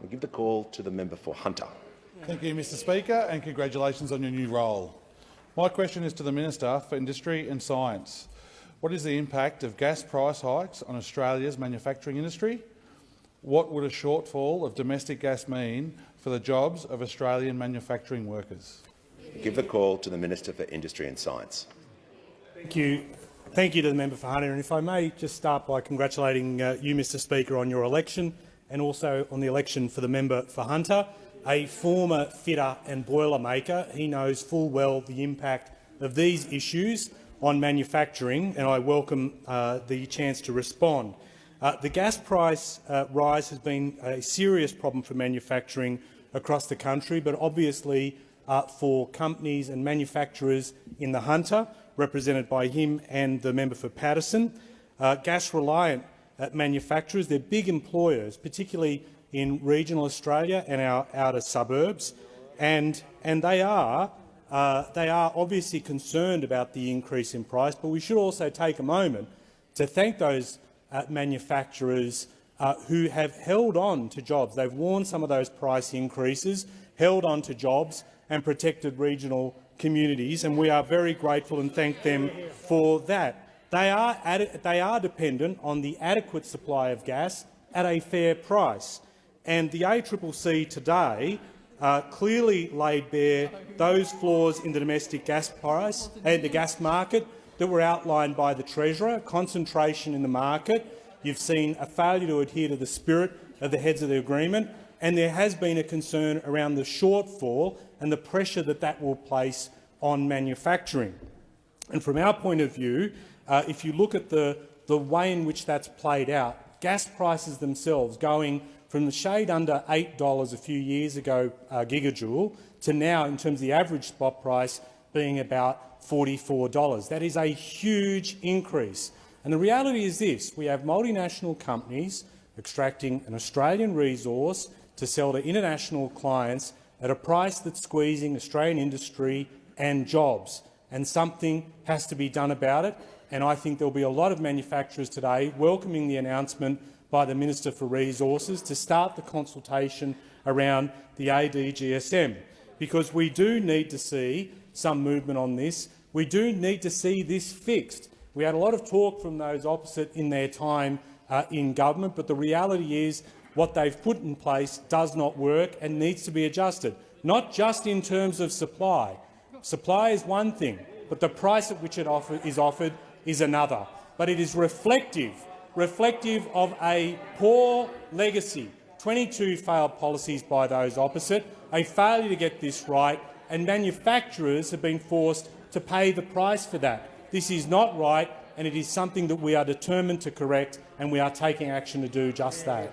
I give the call to the member for Hunter. Thank you, Mr Speaker, and congratulations on your new role. My question is to the Minister for Industry and Science. What is the impact of gas price hikes on Australia's manufacturing industry? What would a shortfall of domestic gas mean for the jobs of Australian manufacturing workers? I give the call to the Minister for Industry and Science. Thank you to the member for Hunter. And if I may just start by congratulating you, Mr Speaker, on your election and also on the election for the member for Hunter. A former fitter and boiler maker, he knows full well the impact of these issues on manufacturing, and I welcome the chance to respond. The gas price rise has been a serious problem for manufacturing across the country, but obviously for companies and manufacturers in the Hunter, represented by him and the member for Patterson. Gas-reliant manufacturers, they're big employers, particularly in regional Australia and our outer suburbs, and they are obviously concerned about the increase in price. But we should also take a moment to thank those manufacturers who have held on to jobs. They've worn some of those price increases, held on to jobs and protected regional communities, and we are very grateful and thank them for that. They are dependent on the adequate supply of gas at a fair price, and the ACCC today clearly laid bare those flaws in the domestic gas price and the gas market that were outlined by the Treasurer. Concentration in the market. You've seen a failure to adhere to the spirit of the heads of the agreement, and there has been a concern around the shortfall and the pressure that that will place on manufacturing. And from our point of view, if you look at the way in which that's played out, gas prices themselves going from the shade under $8 a few years ago gigajoule to now, in terms of the average spot price, being about $44. That is a huge increase. And the reality is this: we have multinational companies extracting an Australian resource to sell to international clients at a price that's squeezing Australian industry and jobs, and something has to be done about it. And I think there will be a lot of manufacturers today welcoming the announcement by the Minister for Resources to start the consultation around the ADGSM, because we do need to see some movement on this. We do need to see this fixed. We had a lot of talk from those opposite in their time in government, but the reality is what they've put in place does not work and needs to be adjusted, not just in terms of supply. Supply is one thing, but the price at which it is offered is another. But it is reflective of a poor legacy, 22 failed policies by those opposite, a failure to get this right, and manufacturers have been forced to pay the price for that. This is not right, and it is something that we are determined to correct, and we are taking action to do just that.